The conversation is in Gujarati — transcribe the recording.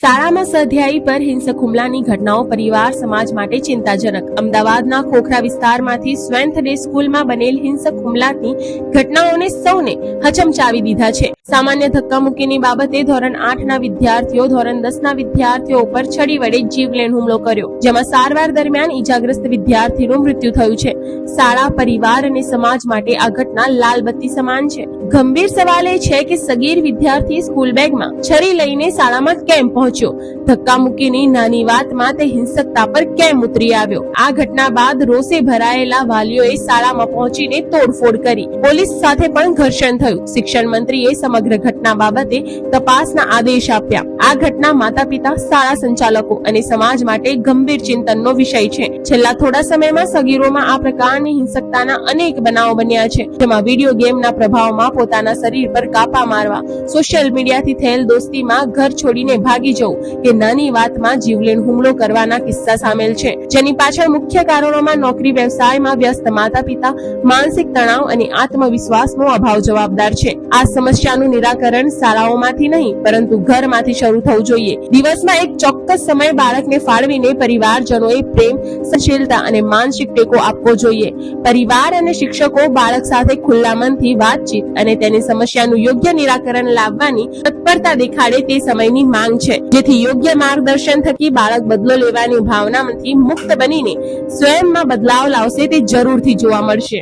શાળામાં સ્વાધ્યાયી પર હિંસક હુમલાની ઘટનાઓ પરિવાર સમાજ માટે ચિંતાજનક। અમદાવાદના ખોખરા વિસ્તારમાંથી સ્વેન્થ ડે સ્કૂલમાં બનેલ હિંસક હુમલાની ઘટનાઓને સૌને હચમચાવી દીધા છે। સામાન્ય ધક્કા મૂકીની બાબતે ધોરણ 8ના વિદ્યાર્થીઓ ધોરણ 10ના વિદ્યાર્થીઓ ઉપર છડી વડે જીવલેણ હુમલો કર્યો, જેમાં સારવાર દરમિયાન ઈજાગ્રસ્ત વિદ્યાર્થીનું મૃત્યુ થયું છે। શાળા, પરિવાર અને સમાજ માટે આ ઘટના લાલબત્તી સમાન છે। ગંભીર સવાલ એ છે કે સગીર વિદ્યાર્થી સ્કૂલ બેગમાં છરી લઈને શાળામાં કેમ પહોંચ્યો? ધક્કા મૂકીની નાની વાતમાં તે હિંસકતા પર કેમ ઉતરી આવ્યો? આ ઘટના બાદ રોષે ભરાયેલા વાલીઓએ શાળામાં પહોંચીને તોડફોડ કરી। પોલીસ સાથે પણ ઘર્ષણ થયું। શિક્ષણ મંત્રીએ સમગ્ર ઘટના બાબતે તપાસના આદેશ આપ્યા। આ ઘટના માતા પિતા, શાળા સંચાલકો અને સમાજ માટે ગંભીર ચિંતનનો વિષય છે। છેલ્લા થોડા સમયમાં સગીરોમાં આ પ્રકારની હિંસકતાના અનેક બનાવો બન્યા છે, જેમાં વિડીયો ગેમના પ્રભાવમાં પોતાના શરીર પર કાપા મારવા, સોશિયલ મીડિયાથી થયેલ દોસ્તીમાં ઘર છોડીને ભાગી જવું કે નાની વાતમાં જીવલેણ હુમલો કરવાના કિસ્સા સામેલ છે, જેની પાછળ મુખ્ય કારણોમાં નોકરી, વ્યવસાયમાં વ્યસ્ત માતા પિતા, માનસિક તણાવ અને આત્મવિશ્વાસનો અભાવ જવાબદાર છે। આ સમસ્યાનું નિરાકરણ શાળાઓમાંથી નહીં પરંતુ ઘરમાંથી શરૂ થવું જોઈએ। દિવસમાં એક ચોક્કસ સમય બાળકને ફાળવીને પરિવારજનોએ પ્રેમ, સહનશીલતા અને માનસિક ટેકો આપવો જોઈએ। પરિવાર અને શિક્ષકો બાળક સાથે ખુલ્લા મનથી વાતચીત અને તેની સમસ્યાનું યોગ્ય નિરાકરણ લાવવાની તત્પરતા દેખાડે તે સમયની માંગ છે, જેથી યોગ્ય માર્ગદર્શન થકી બાળક બદલો લેવાની ભાવનામાંથી મુક્ત બનીને સ્વયંમાં બદલાવ લાવશે તે જરૂરથી જોવા મળશે।